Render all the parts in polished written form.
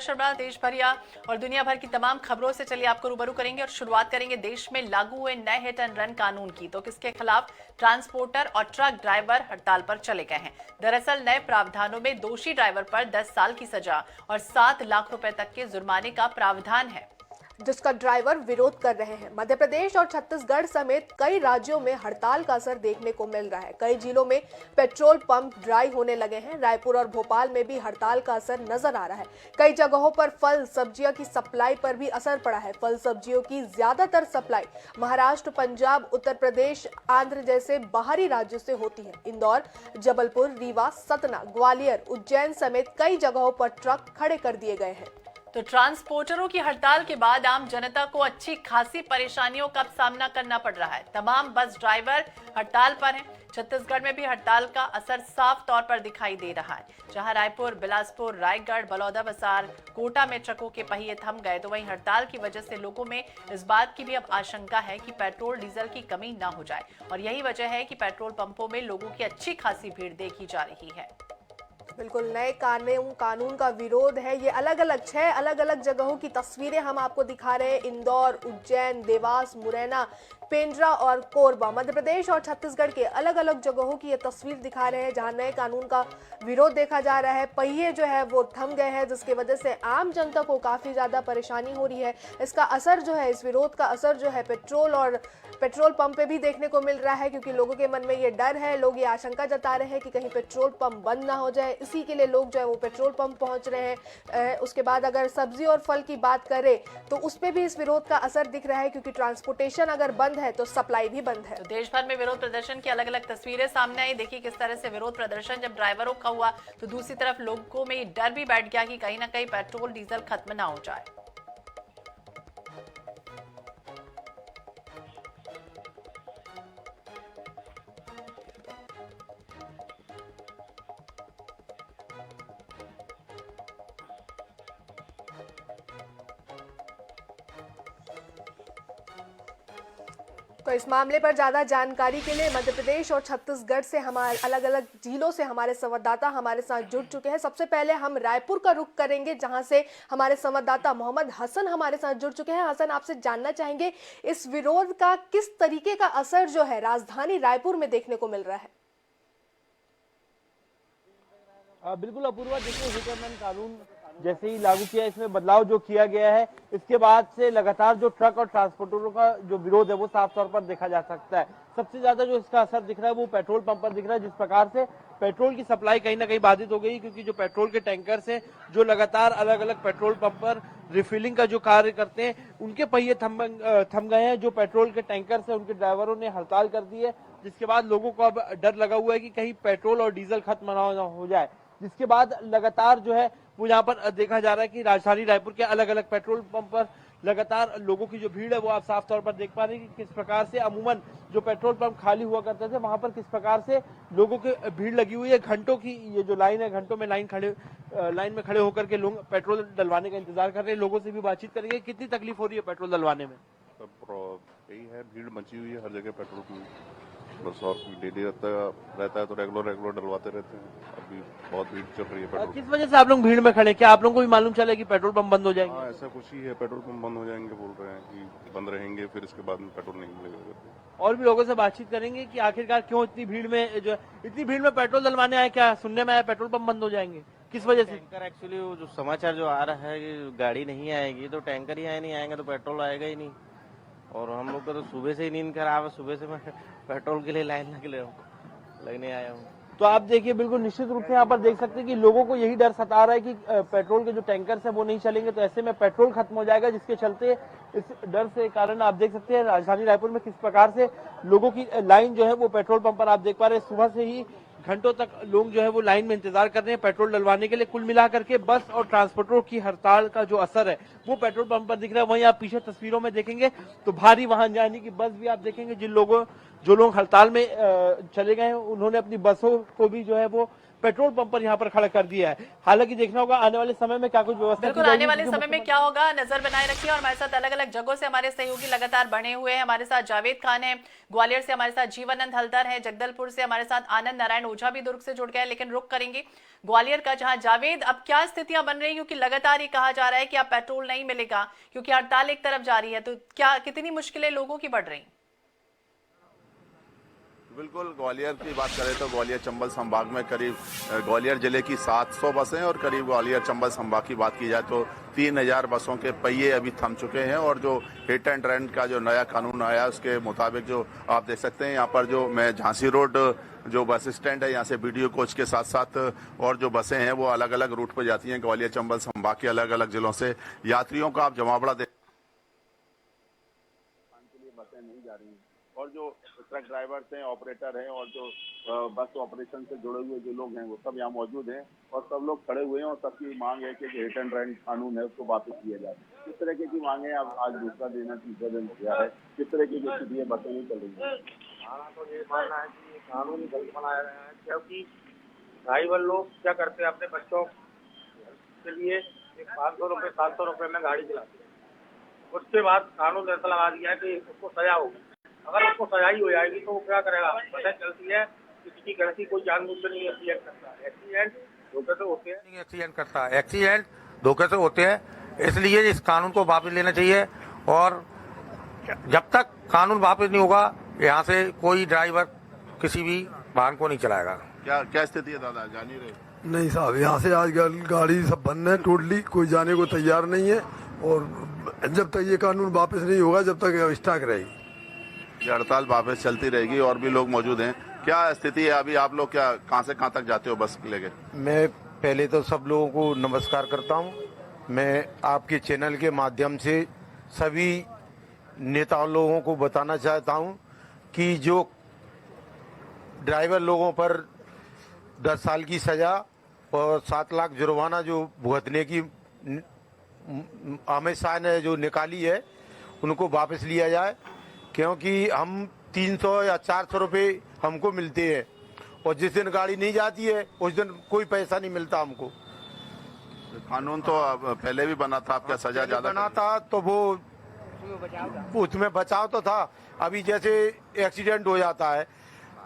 शर्मा देश भरिया और दुनिया भर की तमाम खबरों से चलिए आपको रूबरू करेंगे और शुरुआत करेंगे देश में लागू हुए नए हिट एंड रन कानून की। तो किसके खिलाफ ट्रांसपोर्टर और ट्रक ड्राइवर हड़ताल पर चले गए हैं। दरअसल नए प्रावधानों में दोषी ड्राइवर पर 10 साल की सजा और 7 लाख रुपए तक के जुर्माने का प्रावधान है, जिसका ड्राइवर विरोध कर रहे हैं। मध्य प्रदेश और छत्तीसगढ़ समेत कई राज्यों में हड़ताल का असर देखने को मिल रहा है। कई जिलों में पेट्रोल पंप ड्राई होने लगे हैं। रायपुर और भोपाल में भी हड़ताल का असर नजर आ रहा है। कई जगहों पर फल सब्जियों की सप्लाई पर भी असर पड़ा है। फल सब्जियों की ज्यादातर सप्लाई महाराष्ट्र, पंजाब, उत्तर प्रदेश, आंध्र जैसे बाहरी राज्यों से होती है। इंदौर, जबलपुर, रीवा, सतना, ग्वालियर, उज्जैन समेत कई जगहों पर ट्रक खड़े कर दिए गए हैं। तो ट्रांसपोर्टरों की हड़ताल के बाद आम जनता को अच्छी खासी परेशानियों का सामना करना पड़ रहा है। तमाम बस ड्राइवर हड़ताल पर हैं। छत्तीसगढ़ में भी हड़ताल का असर साफ तौर पर दिखाई दे रहा है। जहां रायपुर, बिलासपुर, रायगढ़, बलौदाबाजार, कोटा में ट्रकों के पहिए थम गए, तो वहीं हड़ताल की वजह से लोगों में इस बात की भी अब आशंका है कि पेट्रोल डीजल की कमी न हो जाए। और यही वजह है कि पेट्रोल पंपों में लोगों की अच्छी खासी भीड़ देखी जा रही है। बिल्कुल नए कानून का विरोध है। ये छह अलग अलग जगहों की तस्वीरें हम आपको दिखा रहे हैं। इंदौर, उज्जैन, देवास, मुरैना, पेंड्रा और कोरबा। मध्य प्रदेश और छत्तीसगढ़ के अलग अलग जगहों की ये तस्वीर दिखा रहे हैं जहां नए कानून का विरोध देखा जा रहा है। पहिए जो है वो थम गए हैं, जिसकी वजह से आम जनता को काफी ज्यादा परेशानी हो रही है। इसका असर जो है, इस विरोध का असर जो है पेट्रोल पंप पे भी देखने को मिल रहा है, क्योंकि लोगों के मन में ये डर है, लोग ये आशंका जता रहे हैं कि कहीं पेट्रोल पंप बंद ना हो जाए। इसी के लिए लोग जो है वो पेट्रोल पंप पहुंच रहे हैं। उसके बाद अगर सब्जी और फल की बात करें तो उस पर भी इस विरोध का असर दिख रहा है, क्योंकि ट्रांसपोर्टेशन अगर बंद है तो सप्लाई भी बंद है। तो देश भर में विरोध प्रदर्शन की अलग अलग तस्वीरें सामने आई। देखिए किस तरह से विरोध प्रदर्शन जब ड्राइवरों का हुआ तो दूसरी तरफ लोगों में ये डर भी बैठ गया कि कहीं ना कहीं पेट्रोल डीजल खत्म ना हो जाए। तो इस मामले पर ज्यादा जानकारी के लिए मध्य प्रदेश और छत्तीसगढ़ से हमारे अलग अलग जिलों से हमारे संवाददाता हमारे साथ जुड़ चुके हैं। सबसे पहले हम रायपुर का रुख करेंगे, जहां से हमारे संवाददाता मोहम्मद हसन हमारे साथ जुड़ चुके हैं। हसन, आपसे जानना चाहेंगे इस विरोध का किस तरीके का असर जो है राजधानी रायपुर में देखने को मिल रहा है। बिल्कुल अपूर्वा, देखिए हिट एंड रन कानून जैसे ही लागू किया, इसमें बदलाव जो किया गया है, इसके बाद से लगातार जो ट्रक और ट्रांसपोर्टरों का जो विरोध है वो साफ तौर पर देखा जा सकता है। सबसे ज्यादा जो इसका असर दिख रहा है वो पेट्रोल पंप पर दिख रहा है। जिस प्रकार से पेट्रोल की सप्लाई कहीं ना कहीं बाधित हो गई, क्योंकि जो पेट्रोल के टैंकर से जो लगातार अलग अलग पेट्रोल पंप पर रिफिलिंग का जो कार्य करते हैं, उनके पहिए थम गए हैं। जो पेट्रोल के टैंकर से उनके ड्राइवरों ने हड़ताल कर दी है, जिसके बाद लोगों को अब डर लगा हुआ है कि कहीं पेट्रोल और डीजल खत्म ना हो जाए। जिसके बाद लगातार जो है वो यहाँ पर देखा जा रहा है कि राजधानी रायपुर के अलग अलग पेट्रोल पंप पर लगातार लोगों की जो भीड़ है वो आप साफ तौर पर देख पा रहे हैं कि किस प्रकार से अमूमन जो पेट्रोल पंप खाली हुआ करते थे वहां पर किस प्रकार से लोगों की भीड़ लगी हुई है। घंटों की ये जो लाइन है, घंटों में लाइन में खड़े होकर के लोग पेट्रोल डलवाने का इंतजार कर रहे हैं। लोगों से भी बातचीत करेंगे, कितनी तकलीफ हो रही है पेट्रोल डलवाने में। यही है, भीड़ मची हुई है हर जगह पेट्रोल पंप, बस और डेली रहता है तो रेगुलर डलवाते रहते हैं। अभी बहुत भीड़ चल रही है पेट्रोल। किस वजह से आप लोग भीड़ में खड़े, क्या आप लोगों को भी मालूम चला कि पेट्रोल पंप बंद हो जाएंगे? हाँ, ऐसा कुछ ही है, पेट्रोल पंप बंद हो जाएंगे बोल रहे हैं कि बंद रहेंगे, फिर इसके बाद में पेट्रोल नहीं मिलेगा। और भी लोगों से बातचीत करेंगे कि आखिरकार क्यों इतनी भीड़ में पेट्रोल डलवाने आए। क्या सुनने में आया पेट्रोल पंप बंद हो जाएंगे, किस वजह से? टैंकर एक्चुअली जो समाचार जो आ रहा है कि गाड़ी नहीं आएगी तो टैंकर ही नहीं आएंगे तो पेट्रोल आएगा ही नहीं। और हम लोग का तो सुबह से ही नींद खराब है, सुबह से मैं पेट्रोल के लिए लाइन लगने आया हूँ। तो आप देखिए बिल्कुल निश्चित रूप से यहाँ पर देख सकते हैं कि लोगों को यही डर सता रहा है कि पेट्रोल के जो टैंकर्स है वो नहीं चलेंगे, तो ऐसे में पेट्रोल खत्म हो जाएगा। जिसके चलते इस डर से कारण आप देख सकते हैं राजधानी रायपुर में किस प्रकार से लोगों की लाइन जो है वो पेट्रोल पंप पर आप देख पा रहे हैं। सुबह से ही घंटों तक लोग जो है वो लाइन में इंतजार कर रहे हैं पेट्रोल डलवाने के लिए। कुल मिलाकर के बस और ट्रांसपोर्टरों की हड़ताल का जो असर है वो पेट्रोल पंप पर दिख रहा है। वहीं आप पीछे तस्वीरों में देखेंगे तो भारी वाहन यानी कि बस भी आप देखेंगे। जो लोग हड़ताल में चले गए हैं उन्होंने अपनी बसों को भी जो है वो पेट्रोल पंप पर यहाँ पर खड़ा कर दिया है। हालांकि देखना होगा आने वाले समय में क्या कुछ व्यवस्था, बिल्कुल आने वाले समय में क्या होगा, नजर बनाए रखिए। और हमारे साथ अलग अलग जगहों से हमारे सहयोगी लगातार बने हुए हैं। हमारे साथ जावेद खान है ग्वालियर से, हमारे साथ जीवनानंद हल्दर है जगदलपुर से, हमारे साथ आनंद नारायण ओझा भी दुर्ग से जुड़ गए। लेकिन रुक करेंगे ग्वालियर का, जहां जावेद अब क्या स्थितियां बन रही हैं, क्योंकि लगातार ये कहा जा रहा है कि अब पेट्रोल नहीं मिलेगा क्योंकि हड़ताल एक तरफ जारी है, तो क्या कितनी मुश्किलें लोगों की बढ़ रही? बिल्कुल, ग्वालियर की बात करें तो ग्वालियर चंबल संभाग में करीब ग्वालियर जिले की 700 बसें और करीब ग्वालियर चंबल संभाग की बात की जाए तो 3000 बसों के पहिए अभी थम चुके हैं। और जो हिट एंड रन का जो नया कानून आया उसके मुताबिक जो आप देख सकते हैं यहाँ पर जो मैं झांसी रोड जो बस स्टैंड है यहाँ से बीडीओ कोच के साथ साथ और जो बसें हैं वो अलग अलग रूट पर जाती हैं ग्वालियर चंबल संभाग के अलग अलग जिलों से। यात्रियों का आप जमावड़ा देख के लिए बसें नहीं जा रही हैं और जो ट्रक ड्राइवर्स हैं, ऑपरेटर हैं और जो बस ऑपरेशन से जुड़े हुए जो लोग हैं वो सब यहाँ मौजूद हैं और सब लोग खड़े हुए हैं और सबकी मांग है कि हिट एंड रन कानून है उसको वापस किया जाए। किस तरह की मांग है? अब आज दूसरा दिन है, तीसरा दिन हो गया है, किस तरह की जो स्थिति है बसें नहीं चल रही है? हमारा तो ये मानना है कि कानून गलत बनाया गया है, क्योंकि ड्राइवर लोग क्या करते हैं अपने बच्चों के लिए 500 रुपये 700 रुपये में गाड़ी चलाते हैं। उसके बाद कानून ऐसा लगा दिया है कि उसको सजा होगी। अगर उसको सजाई हो जाएगी तो वो क्या करेगा? पता चलती है किसी की गलती, कोई जानबूझकर नहीं एक्सीडेंट करता है, एक्सीडेंट धोखे से होते हैं, एक्सीडेंट करता है, एक्सीडेंट धोखे से होते हैं। इसलिए इस कानून को वापस लेना चाहिए और जब तक कानून वापस नहीं होगा यहाँ से कोई ड्राइवर किसी भी वाहन को नहीं चलाएगा। क्या स्थिति है दादा, जान ही रहे? नहीं साहब, यहाँ से आज गाड़ी सब बंद है, टोटली कोई जाने को तैयार नहीं है और जब तक ये कानून वापस नहीं होगा जब तक स्टॉक रहेगी ये हड़ताल वापस चलती रहेगी। और भी लोग मौजूद हैं, क्या स्थिति है अभी? आप लोग क्या कहाँ से कहाँ तक जाते हो बस लेके? मैं पहले तो सब लोगों को नमस्कार करता हूँ। मैं आपके चैनल के माध्यम से सभी नेता लोगों को बताना चाहता हूँ कि जो ड्राइवर लोगों पर 10 साल की सजा और 7 लाख जुर्माना जो भुगतने की अमित शाह ने जो निकाली है उनको वापस लिया जाए, क्योंकि हम 300 या 400 रुपये हमको मिलते हैं और जिस दिन गाड़ी नहीं जाती है उस दिन कोई पैसा नहीं मिलता हमको। कानून तो पहले भी बना था, आपका सजा ज्यादा बना था तो वो उसमें बचाव तो था। अभी जैसे एक्सीडेंट हो जाता है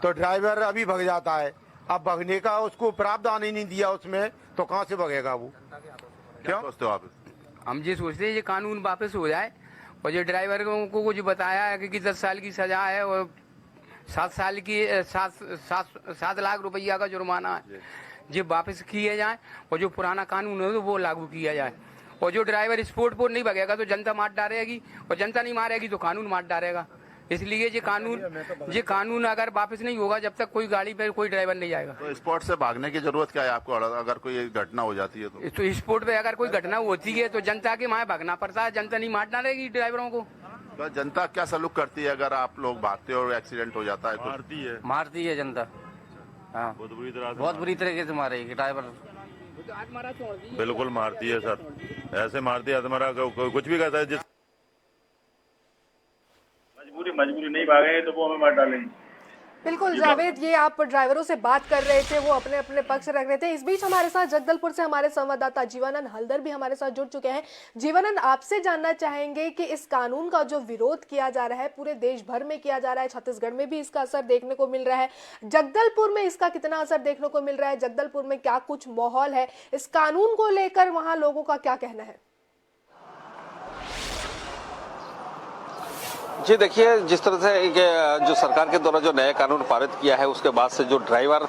तो ड्राइवर अभी भग जाता है, अब भगने का उसको प्रावधान ही नहीं दिया उसमें, तो कहाँ से भगेगा वो? क्या सोचते हो आप? हम ये सोचते हैं ये कानून वापस हो जाए और जो ड्राइवर को कुछ बताया है कि 10 साल की सजा है और 7 लाख रुपया का जुर्माना है, ये वापस किए जाए और जो पुराना कानून है वो लागू किया जाए। और जो ड्राइवर स्पोर्ट पर नहीं भगेगा तो जनता मार डालेगी और जनता नहीं मारेगी तो कानून मार डालेगा। इसलिए ये कानून अगर वापस नहीं होगा जब तक कोई गाड़ी पे कोई ड्राइवर नहीं जाएगा। तो स्पोर्ट से भागने की जरूरत क्या है आपको अगर कोई घटना हो जाती है तो स्पोर्ट पे अगर कोई घटना होती है तो जनता के वहाँ भागना पड़ता है, जनता नहीं मार डालेगी ड्राइवरों को। तो जनता क्या सलूक करती है अगर आप लोग भागते हो और एक्सीडेंट हो जाता है? मारती है जनता, हाँ बहुत बुरी तरीके से मारेगी ड्राइवर। बिल्कुल मारती है सर, ऐसे मारती है तुम्हारा कुछ भी कहता है। जिस मजबूरी नहीं भागे तो वो हमें मार डालेंगे। बिल्कुल जावेद, ये आप ड्राइवरों से बात कर रहे थे, वो अपने अपने पक्ष रख रहे थे। इस बीच हमारे साथ जगदलपुर से हमारे संवाददाता जीवानंद हल्दर भी हमारे साथ जुड़ चुके हैं। जीवानंद, आपसे जानना चाहेंगे कि इस कानून का जो विरोध किया जा रहा है पूरे देश भर में किया जा रहा है, छत्तीसगढ़ में भी इसका असर देखने को मिल रहा है, जगदलपुर में इसका कितना असर देखने को मिल रहा है? जगदलपुर में क्या कुछ माहौल है इस कानून को लेकर, वहां लोगों का क्या कहना है? जी देखिए, जिस तरह से जो सरकार के द्वारा जो नया कानून पारित किया है उसके बाद से जो ड्राइवर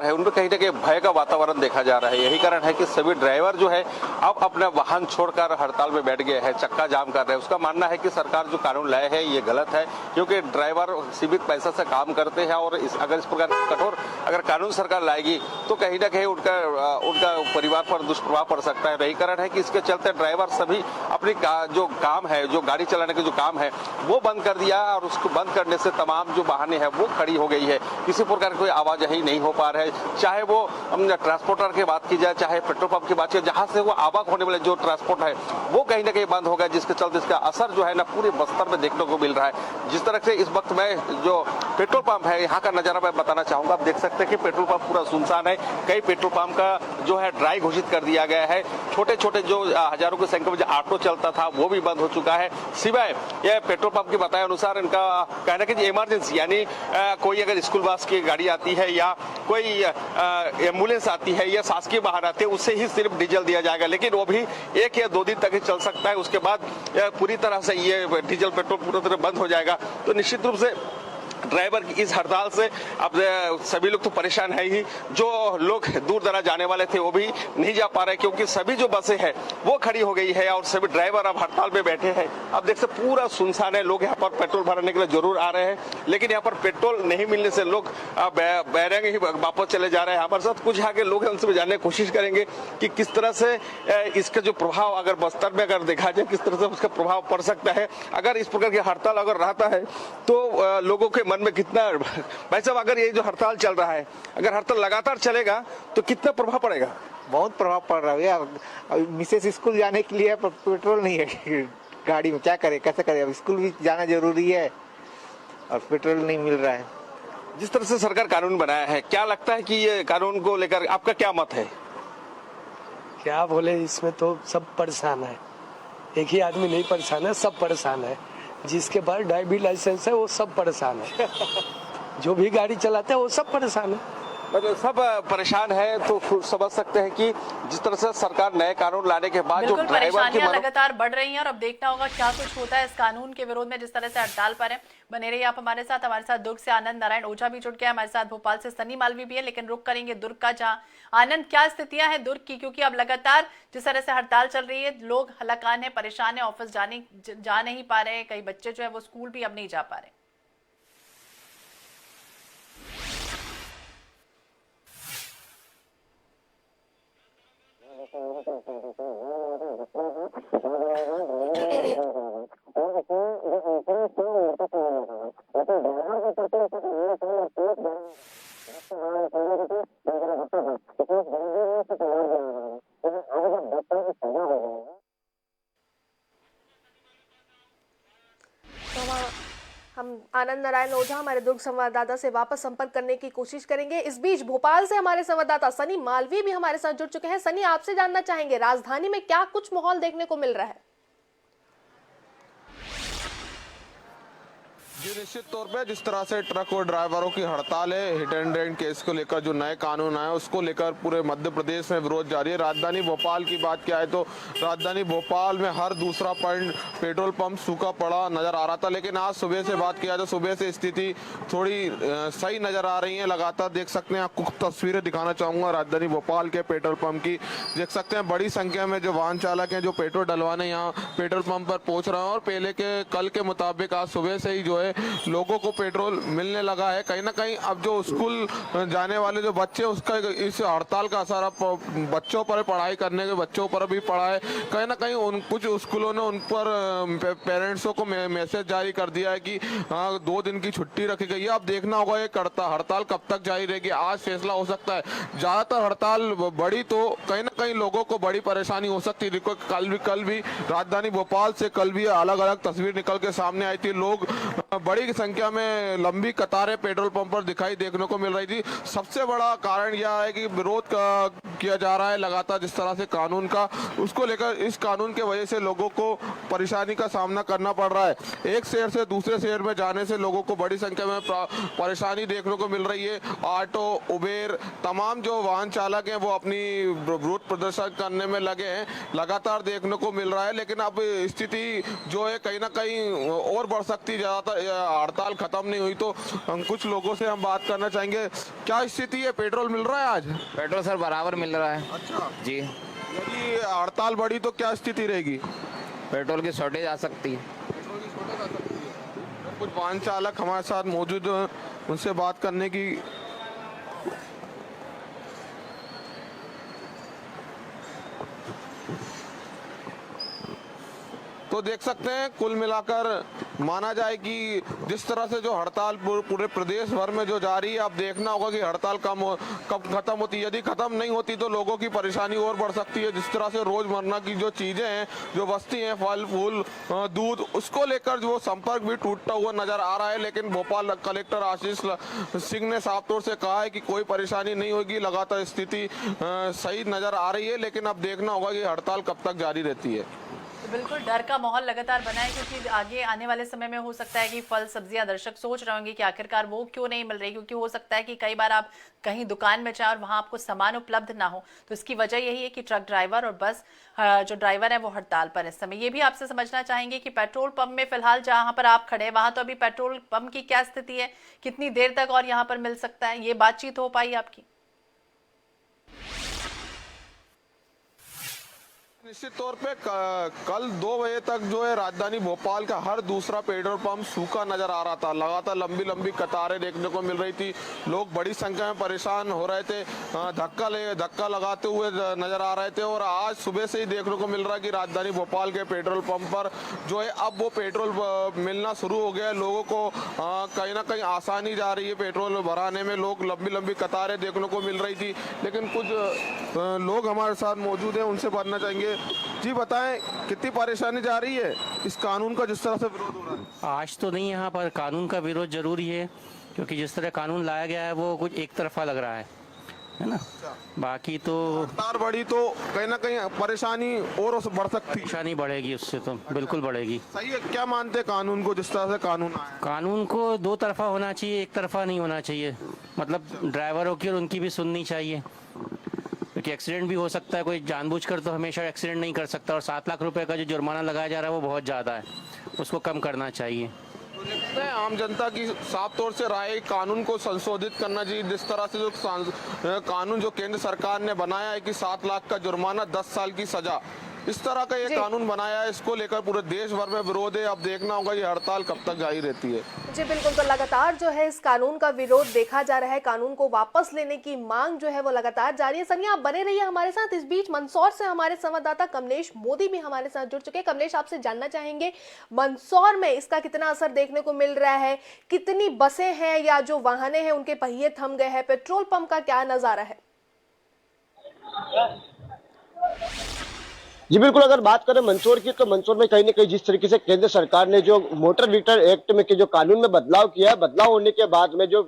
है उनमें कहीं ना कहीं भय का वातावरण देखा जा रहा है। यही कारण है कि सभी ड्राइवर जो है अब अपना वाहन छोड़कर हड़ताल में बैठ गए हैं, चक्का जाम कर रहे हैं। उसका मानना है कि सरकार जो कानून लाए है ये गलत है, क्योंकि ड्राइवर सीमित पैसा से काम करते हैं और अगर इस प्रकार कठोर अगर कानून सरकार लाएगी तो कहीं ना कहीं उनका परिवार पर दुष्प्रभाव पड़ सकता है। यही कारण है कि इसके चलते ड्राइवर सभी अपनी जो काम है, जो गाड़ी चलाने के जो काम है वो बंद कर दिया और उसको बंद करने से तमाम जो वाहनें हैं वो खड़ी हो गई है। किसी प्रकार कोई आवाजाही नहीं हो पा रहा है, चाहे वो ट्रांसपोर्टर की बात की जाए, चाहे पेट्रोल पंप की बात की जाए, जहां से वो आवाक होने वाले जो ट्रांसपोर्ट है वो कहीं ना कहीं बंद हो गया, जिसके चलते इसका असर जो है ना पूरे बस्तर में देखने को मिल रहा है। जिस तरह से इस वक्त मैं जो पेट्रोल पंप है, यहाँ का नजारा मैं बताना चाहूंगा। आप देख सकते हैं कि पेट्रोल पंप पूरा सुनसान है। कई पेट्रोल पंप का जो है ड्राई घोषित कर दिया गया है। छोटे छोटे जो हजारों की संख्या में जो ऑटो चलता था वो भी बंद हो चुका है। सिवाय यह पेट्रोल पंप के बताए अनुसार इनका कहना है कि इमरजेंसी यानी कोई अगर स्कूल बस की गाड़ी आती है या कोई एम्बुलेंस आती है या शासकीय वाहन आते हैं उससे ही सिर्फ डीजल दिया जाएगा, लेकिन वो भी 1 या 2 दिन तक ही चल सकता है। उसके बाद पूरी तरह से ये डीजल पेट्रोल पूरी तरह बंद हो जाएगा। तो निश्चित रूप से ड्राइवर की इस हड़ताल से अब सभी लोग तो परेशान है ही। जो लोग दूर दराज जाने वाले थे वो भी नहीं जा पा रहे क्योंकि सभी जो बसें हैं वो खड़ी हो गई है और सभी ड्राइवर अब हड़ताल पे बैठे हैं। अब देख सकते पूरा सुनसान है। लोग यहाँ पर पेट्रोल भरने के लिए जरूर आ रहे हैं, लेकिन यहाँ पर पेट्रोल नहीं मिलने से लोग बैरेंगे ही वापस चले जा रहे हैं। हमारे साथ कुछ यहाँ के लोग हैं, उनसे भी जानने की कोशिश करेंगे कि किस तरह से इसका जो प्रभाव अगर बस्तर में अगर देखा जाए किस तरह से उसका प्रभाव पड़ सकता है। अगर इस प्रकार की हड़ताल अगर रहता है तो लोगों के मन में कितना, भाई साहब अगर ये जो हड़ताल चल रहा है अगर हड़ताल लगातार चलेगा तो कितना प्रभाव पड़ेगा? बहुत प्रभाव पड़ रहा है यार। मिसेस स्कूल जाने के लिए पेट्रोल नहीं है गाड़ी में, क्या करे कैसे करे? अब स्कूल भी जाना जरूरी है और पेट्रोल नहीं मिल रहा है। जिस तरह से सरकार कानून बनाया है, क्या लगता है कि ये कानून को लेकर आपका क्या मत है? क्या बोले, इसमें तो सब परेशान है। एक ही आदमी नहीं परेशान है, सब परेशान है। जिसके पास ड्राइविंग लाइसेंस है वो सब परेशान है। जो भी गाड़ी चलाते हैं वो सब परेशान है। मतलब सब परेशान है। तो समझ सकते हैं कि जिस तरह से सरकार नए कानून लाने के बाद जो ड्राइवर की परेशानियां लगातार बढ़ रही हैं और अब देखना होगा क्या कुछ होता है इस कानून के विरोध में। जिस तरह से हड़ताल पर है, बने रहिए आप हमारे साथ दुर्ग से आनंद नारायण ओझा भी जुड़ गया हमारे साथ, भोपाल से सनी मालवी भी है, लेकिन रुक करेंगे दुर्ग का, जहां आनंद क्या स्थितियां हैं दुर्ग की, क्योंकि अब लगातार जिस तरह से हड़ताल चल रही है लोग हलाकान है, परेशान है, ऑफिस जा नहीं पा रहे हैं, कई बच्चे जो है वो स्कूल भी अब नहीं जा पा रहे। हम आनंद नारायण ओझा हमारे दुर्ग संवाददाता से वापस संपर्क करने की कोशिश करेंगे। इस बीच भोपाल से हमारे संवाददाता सनी मालवी भी हमारे साथ जुड़ चुके हैं। सनी, आपसे जानना चाहेंगे राजधानी में क्या कुछ माहौल देखने को मिल रहा है? जी निश्चित तौर पे जिस तरह से ट्रक और ड्राइवरों की हड़ताल है, हिट एंड रन केस को लेकर जो नए कानून आए उसको लेकर पूरे मध्य प्रदेश में विरोध जारी है। राजधानी भोपाल की बात किया है तो राजधानी भोपाल में हर दूसरा पॉइंट पेट्रोल पंप सूखा पड़ा नजर आ रहा था, लेकिन आज सुबह से बात किया तो सुबह से स्थिति थोड़ी सही नजर आ रही है। लगातार देख सकते हैं, कुछ तस्वीरें दिखाना चाहूंगा राजधानी भोपाल के पेट्रोल पंप की। देख सकते हैं बड़ी संख्या में जो वाहन चालक हैं जो पेट्रोल डलवाने यहाँ पेट्रोल पंप पर पहुंच रहे हैं और पहले के कल के मुताबिक आज सुबह से ही जो है लोगों को पेट्रोल मिलने लगा है। कहीं ना कहीं अब जो स्कूल जाने वाले जो बच्चे उसका इस हड़ताल का असर अब बच्चों पर, पढ़ाई करने के बच्चों पर भी पड़ा है। कहीं ना कहीं उन कुछ स्कूलों ने उन पर पेरेंट्सों को मैसेज जारी कर दिया है कि हाँ 2 दिन की छुट्टी रखी गई है। अब देखना होगा ये हड़ताल कब तक जारी रहेगी। आज फैसला हो सकता है। ज्यादातर हड़ताल बढ़ी तो कहीं ना कहीं लोगों को बड़ी परेशानी हो सकती है। कल भी राजधानी भोपाल से कल भी अलग अलग तस्वीर निकल के सामने आई थी। लोग बड़ी संख्या में लंबी कतारें पेट्रोल पंप पर दिखाई देखने को मिल रही थी। सबसे बड़ा कारण यह है कि विरोध किया जा रहा है लगातार जिस तरह से कानून का, उसको लेकर इस कानून के वजह से लोगों को परेशानी का सामना करना पड़ रहा है। एक शहर से दूसरे शहर में जाने से लोगों को बड़ी संख्या में परेशानी देखने को मिल रही है। ऑटो, उबेर, तमाम जो वाहन चालक हैं वो अपनी विरोध प्रदर्शन करने में लगे हैं, लगातार देखने को मिल रहा है। लेकिन अब स्थिति जो है कहीं ना कहीं और बढ़ सकती है। ज्यादातर हड़ताल खत्म नहीं हुई तो कुछ लोगों से हम बात करना चाहेंगे। क्या स्थिति है, पेट्रोल मिल रहा है आज? पेट्रोल सर बराबर मिल रहा है। अच्छा जी। यदि हड़ताल बढ़ी तो क्या स्थिति रहेगी? पेट्रोल की शॉर्टेज आ सकती है। पेट्रोल की शॉर्टेज आ सकती है। कुछ वाहन चालक हमारे साथ मौजूद हैं, उनसे बात करने की तो देख सकते हैं कुल मिलाकर माना जाए कि जिस तरह से जो हड़ताल पूरे प्रदेश भर में जो जारी है, अब देखना होगा कि हड़ताल कब खत्म होती है। यदि खत्म नहीं होती तो लोगों की परेशानी और बढ़ सकती है। जिस तरह से रोजमर्रा की जो चीजें हैं, जो वस्तु हैं, फल फूल दूध, उसको लेकर जो संपर्क भी टूटता हुआ नजर आ रहा है। लेकिन भोपाल कलेक्टर आशीष सिंह ने साफ तौर से कहा है कि कोई परेशानी नहीं होगी, लगातार स्थिति सही नजर आ रही है। लेकिन अब देखना होगा कि हड़ताल कब तक जारी रहती है। तो बिल्कुल डर का माहौल लगातार बना है, क्योंकि आगे आने वाले समय में हो सकता है कि फल सब्जियां दर्शक सोच रहे होंगे कि आखिरकार वो क्यों नहीं मिल रही, क्योंकि हो सकता है कि कई बार आप कहीं दुकान में जाए और वहां आपको सामान उपलब्ध ना हो। तो इसकी वजह यही है कि ट्रक ड्राइवर और बस जो ड्राइवर है वो हड़ताल पर इस समय। ये भी आपसे समझना चाहेंगे कि पेट्रोल पंप में फिलहाल जहां पर आप खड़े वहां तो अभी पेट्रोल पंप की क्या स्थिति है, कितनी देर तक और यहाँ पर मिल सकता है, ये बातचीत हो पाई आपकी? निश्चित तौर पे कल 2 बजे तक जो है राजधानी भोपाल का हर दूसरा पेट्रोल पंप सूखा नजर आ रहा था। लगातार लंबी लंबी कतारें देखने को मिल रही थी, लोग बड़ी संख्या में परेशान हो रहे थे, धक्का लगाते हुए नजर आ रहे थे। और आज सुबह से ही देखने को मिल रहा है कि राजधानी भोपाल के पेट्रोल पंप पर जो है अब वो पेट्रोल मिलना शुरू हो गया है। लोगों को कहीं ना कहीं आसानी जा रही है पेट्रोल भराने में। लोग लंबी लंबी कतारें देखने को मिल रही थी। लेकिन कुछ लोग हमारे साथ मौजूद हैं, उनसे बात चाहेंगे। जी बताएं, कितनी परेशानी जा रही है इस कानून का जिस तरह से विरोध हो रहा है? आज तो नहीं, यहाँ पर कानून का विरोध जरूरी है, क्योंकि जिस तरह कानून लाया गया है वो कुछ एक तरफा लग रहा है ना। बाकी तो रफ्तार बढ़ी तो कहीं ना कहीं परेशानी और बढ़ सकती है। परेशानी बढ़ेगी, उससे तो बिल्कुल बढ़ेगी। सही है। क्या मानते हैं कानून को, जिस तरह से कानून आया? कानून को 2 तरफा होना चाहिए, एक तरफा नहीं होना चाहिए। मतलब ड्राइवरों की और उनकी भी सुननी चाहिए, क्योंकि एक्सीडेंट भी हो सकता है। कोई जानबूझकर तो हमेशा एक्सीडेंट नहीं कर सकता। और 7 लाख रुपए का जो जुर्माना लगाया जा रहा है वो बहुत ज़्यादा है, उसको कम करना चाहिए। आम जनता की साफ तौर से राय, कानून को संशोधित करना चाहिए। जिस तरह से जो कानून जो केंद्र सरकार ने बनाया है कि 7 लाख का जुर्माना, 10 साल की सजा, इस तरह का ये कानून बनाया है, इसको लेकर पूरे देश भर में विरोध है। अब देखना होगा ये हड़ताल कब तक जारी रहती है। जी बिल्कुल, तो लगातार जो है इस कानून का विरोध देखा जा रहा है। कानून को वापस लेने की मांग जो है वो लगातार जारी है। सनिया, आप बने रहिए हमारे साथ। इस बीच मंदसौर से हमारे संवाददाता कमलेश मोदी भी हमारे साथ जुड़ चुके हैं। कमलेश, आपसे जानना चाहेंगे मंदसौर में इसका कितना असर देखने को मिल रहा है, कितनी बसें हैं या जो वाहने हैं उनके पहिए थम गए हैं, पेट्रोल पंप का क्या नजारा है? जी बिल्कुल, अगर बात करें मंदसौर की, तो मंदसौर में कहीं न कहीं जिस तरीके से केंद्र सरकार ने जो मोटर व्हीकल एक्ट में के जो कानून में बदलाव किया है, बदलाव होने के बाद में जो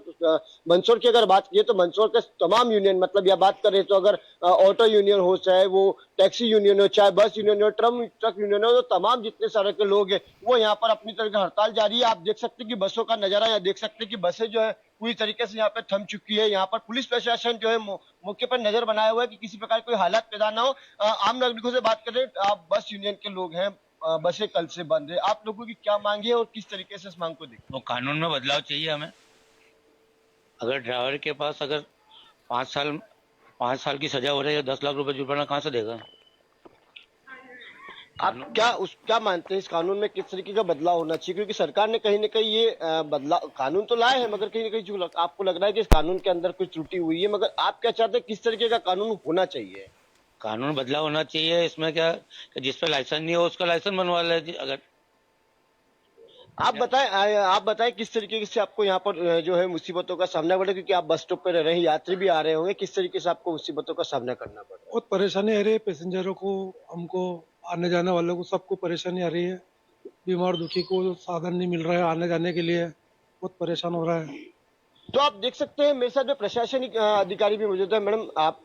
मंदसौर की अगर बात की तो मंदसौर के तमाम यूनियन, मतलब या बात करें तो अगर ऑटो यूनियन हो, चाहे वो टैक्सी यूनियन हो, चाहे बस यूनियन हो, ट्रक यूनियन हो, तो तमाम जितने सारे के लोग हैं वो यहाँ पर अपनी तरह की हड़ताल जारी है। आप देख सकते हैं कि बसों का नजारा, यहाँ देख सकते हैं कि बसें जो है पूरी तरीके से यहाँ पे थम चुकी है। यहाँ पर पुलिस प्रशासन जो है मौके पर नजर बनाया हुआ है कि किसी प्रकार कोई हालात पैदा ना हो। आम नागरिकों से बात करें, आप बस यूनियन के लोग हैं, बसें कल से बंद है, आप लोगों की क्या मांग है और किस तरीके से इस मांग को देखते? वो कानून में बदलाव चाहिए हमें। अगर ड्राइवर के पास अगर 5 साल की सजा हो रही है, 10 लाख रुपए जुर्माना कहाँ से देगा? आप क्या मानते हैं इस कानून में किस तरीके का बदलाव होना चाहिए? क्योंकि सरकार ने कहीं न कहीं ये बदलाव कानून तो लाए हैं, मगर कहीं न कहीं जो आपको लग रहा है कि इस कानून के अंदर कुछ त्रुटि हुई है, मगर आप क्या चाहते हैं, किस तरीके का कानून होना चाहिए? कानून बदलाव होना चाहिए। इसमें क्या कि जिस पे लाइसेंस नहीं हो उसका लाइसेंस बनवा ले। अगर आप बताएं किस तरीके से आपको यहाँ पर जो है मुसीबतों का सामना पड़ा, क्योंकि आप बस स्टॉप पर रह रहे हैं, यात्री भी आ रहे होंगे, किस तरीके से आपको मुसीबतों का सामना करना पड़ा? बहुत परेशानी आ रही है, पैसेंजरों को, हमको, आने जाने वालों को, सबको परेशानी आ रही है। बीमार दुखी को साधन नहीं मिल रहा है आने जाने के लिए, बहुत परेशान हो रहा है। तो आप देख सकते हैं मेरे साथ में प्रशासनिक अधिकारी भी मौजूद है। मैडम, आप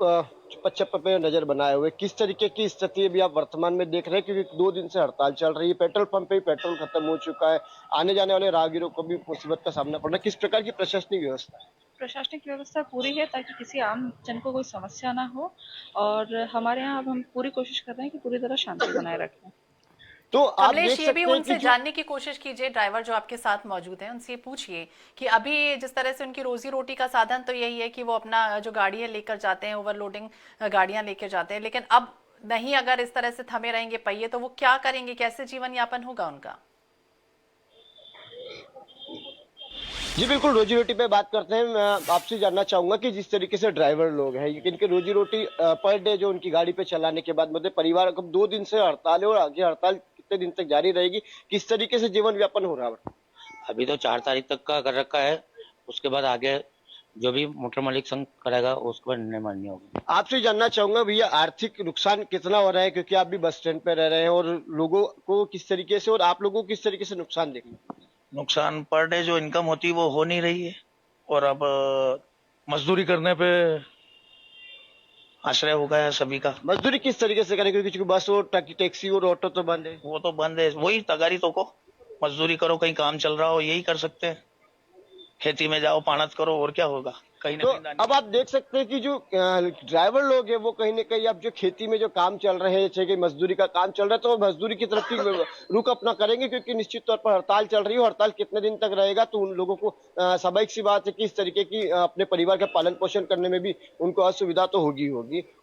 चप्पा पे नजर बनाए हुए, किस तरीके की स्थिति अभी आप वर्तमान में देख रहे हैं? क्योंकि 2 दिन से हड़ताल चल रही है, पेट्रोल पंप पे ही पेट्रोल खत्म हो चुका है, आने जाने वाले राहगीरों को भी मुसीबत का सामना पड़ रहा है। किस प्रकार की प्रशासनिक व्यवस्था है? प्रशासनिक व्यवस्था पूरी है ताकि किसी आम जन को कोई समस्या ना हो, और हमारे यहाँ अब हम पूरी कोशिश कर रहे हैं कि पूरी तरह शांति बनाए रखें। तो आप कमलेश, ये भी उनसे जानने की कोशिश कीजिए, ड्राइवर जो आपके साथ मौजूद हैं, उनसे पूछिए कि अभी जिस तरह से उनकी रोजी रोटी का साधन तो यही है कि वो अपना जो गाड़ी है लेकर जाते हैं, ओवरलोडिंग गाड़ियां लेकर जाते हैं, लेकिन अब नहीं, अगर इस तरह से थमे रहेंगे पहिए तो वो क्या करेंगे, कैसे जीवन यापन होगा उनका? जी बिल्कुल, रोजी रोटी पे बात करते हैं। मैं आपसे जानना चाहूंगा कि जिस तरीके से ड्राइवर लोग हैं, इनके रोजी रोटी पर डे जो उनकी गाड़ी पे चलाने के बाद मतलब परिवार को 2 दिन से हड़ताल है और आगे हड़ताल कितने दिन तक जारी रहेगी, किस तरीके से जीवन व्यापन हो रहा है? अभी तो 4 तारीख तक का कर रखा है, उसके बाद आगे जो भी मोटर मालिक संघ करेगा उसके बाद निर्णय माननी होगी। आपसे जानना चाहूंगा भैया, आर्थिक नुकसान कितना हो रहा है, क्योंकि आप भी बस स्टैंड पे रह रहे हैं, और लोगों को किस तरीके से और आप लोगों को किस तरीके से नुकसान देखना? नुकसान पर डे जो इनकम होती है वो हो नहीं रही है, और अब मजदूरी करने पे आश्रय हो गया है सभी का। मजदूरी किस तरीके से करें, क्योंकि बस और टैक्सी और ऑटो तो बंद है? वो तो बंद है, वही तगारी तो को मजदूरी करो, कहीं काम चल रहा हो यही कर सकते हैं, खेती में जाओ पानत करो, और क्या होगा कहीं ना तो कहीं। अब आप देख सकते हैं कि जो ड्राइवर लोग हैं वो कहीं ना कहीं अब जो खेती में जो काम चल रहे हैं, जैसे कि मजदूरी का काम चल रहा है, तो वो मजदूरी की तरफ की रुख अपना करेंगे, क्योंकि निश्चित तौर पर हड़ताल चल रही है। हड़ताल कितने दिन तक रहेगा, तो उन लोगों को स्वाभाविक सी बात है कि इस तरीके की अपने परिवार का पालन पोषण करने में भी उनको असुविधा तो होगी।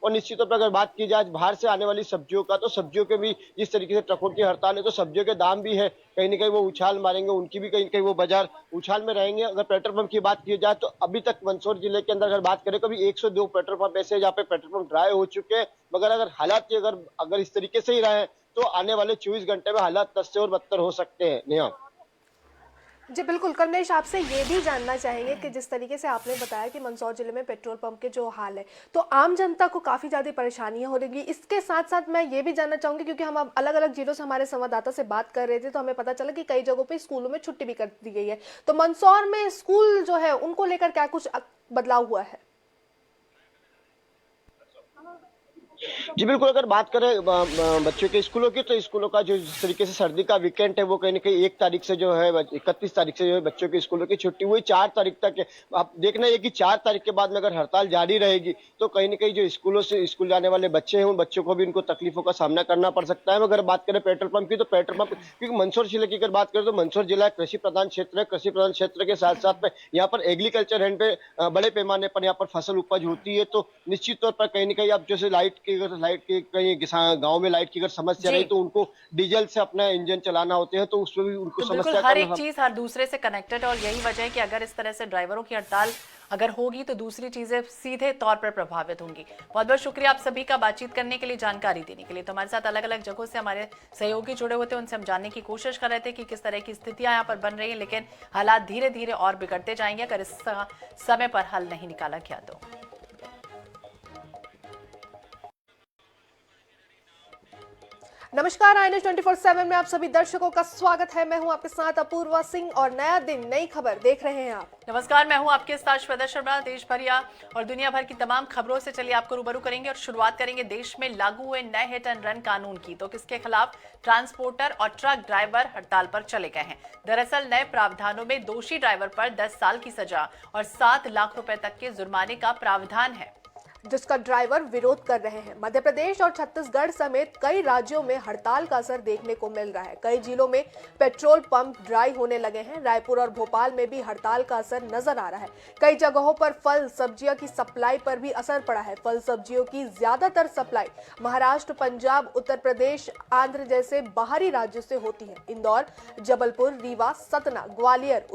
और निश्चित तौर पर अगर बात की जाए बाहर से आने वाली सब्जियों का, तो सब्जियों के भी जिस तरीके से ट्रकों की हड़ताल है, तो सब्जियों के दाम भी है कहीं ना कहीं वो उछाल मारेंगे, उनकी भी कहीं ना कहीं वो बाजार उछाल में रहेंगे। अगर पेट्रोल पंप की बात की जाए तो अभी तक मंदसौर जिले के अंदर अगर बात करें कभी 102 पेट्रोल पंप ऐसे जहाँ पे पेट्रोल पंप ड्राई हो चुके हैं, मगर अगर हालात अगर इस तरीके से ही रहे तो आने वाले 24 घंटे में हालात 10 से और बदतर हो सकते हैं। नेहा जी बिल्कुल, कमलेश आपसे ये भी जानना चाहेंगे कि जिस तरीके से आपने बताया कि मंदसौर जिले में पेट्रोल पंप के जो हाल है, तो आम जनता को काफ़ी ज़्यादा परेशानियां हो रही। इसके साथ साथ मैं ये भी जानना चाहूँगी, क्योंकि हम अब अलग अलग जिलों से हमारे संवाददाता से बात कर रहे थे, तो हमें पता चला कि कई जगहों पर स्कूलों में छुट्टी भी कर दी गई है, तो मंदसौर में स्कूल जो है उनको लेकर क्या कुछ बदलाव हुआ है? जी बिल्कुल, अगर बात करें बच्चों के स्कूलों की, तो स्कूलों का जो जिस तरीके से सर्दी का वीकेंड है वो कहीं ना कहीं 1 तारीख से जो है 31 तारीख से जो है बच्चों के स्कूलों की छुट्टी हुई 4 तारीख तक है। आप देखना है कि 4 तारीख के बाद में अगर हड़ताल जारी रहेगी तो कहीं ना कहीं जो स्कूलों से स्कूल जाने वाले बच्चे हैं उन बच्चों को भी उनको तकलीफों का सामना करना पड़ सकता है। अगर बात करें पेट्रोल पंप की, तो पेट्रोल पंप, क्योंकि मंदसौर जिले की अगर बात करें तो मंदसौर जिला कृषि प्रधान क्षेत्र है। कृषि प्रधान क्षेत्र के साथ साथ में यहाँ पर एग्रीकल्चर हैंड पे बड़े पैमाने पर यहाँ पर फसल उपज होती है, तो निश्चित तौर पर कहीं ना कहीं अब जैसे लाइट की कहीं गांव में लाइट की अगर समस्या रही तो उनको डीजल से अपना इंजन चलाना होते हैं, तो उसमें भी उनको तो समस्या हर एक चीज हर दूसरे से कनेक्टेड, और यही वजह है कि अगर इस तरह से ड्राइवरों की हड़ताल अगर होगी तो दूसरी चीजें सीधे तौर पर प्रभावित होंगी। बहुत बहुत शुक्रिया आप सभी का बातचीत करने के लिए, जानकारी देने के लिए। तो हमारे साथ अलग अलग जगहों से हमारे सहयोगी जुड़े हुए थे, उनसे हम जानने की कोशिश कर रहे थे कि किस तरह की स्थितियां यहाँ पर बन रही है, लेकिन हालात धीरे धीरे और बिगड़ते जाएंगे अगर इस समय पर हल नहीं निकाला गया तो। नमस्कार, INS 24/7 में आप सभी दर्शकों का स्वागत है। मैं हूं आपके साथ अपूर्वा सिंह और नया दिन नई खबर देख रहे हैं आप। नमस्कार, मैं हूं आपके साथ श्वेता शर्मा। देश भरिया और दुनिया भर की तमाम खबरों से चलिए आपको रूबरू करेंगे, और शुरुआत करेंगे देश में लागू हुए नए हिट एंड रन कानून की। तो किसके खिलाफ ट्रांसपोर्टर और ट्रक ड्राइवर हड़ताल पर चले गए हैं। दरअसल नए प्रावधानों में दोषी ड्राइवर पर 10 साल की सजा और 7 लाख रुपए तक के जुर्माने का प्रावधान है, जिसका ड्राइवर विरोध कर रहे हैं। मध्य प्रदेश और छत्तीसगढ़ समेत कई राज्यों में हड़ताल का असर देखने को मिल रहा है। कई जिलों में पेट्रोल पंप ड्राई होने लगे हैं। रायपुर और भोपाल में भी हड़ताल का असर नजर आ रहा है। कई जगहों पर फल सब्जियों की सप्लाई पर भी असर पड़ा है। फल सब्जियों की ज्यादातर सप्लाई महाराष्ट्र, पंजाब, उत्तर प्रदेश, आंध्र जैसे बाहरी राज्यों से होती है। इंदौर, जबलपुर, रीवा, सतना, ग्वालियर,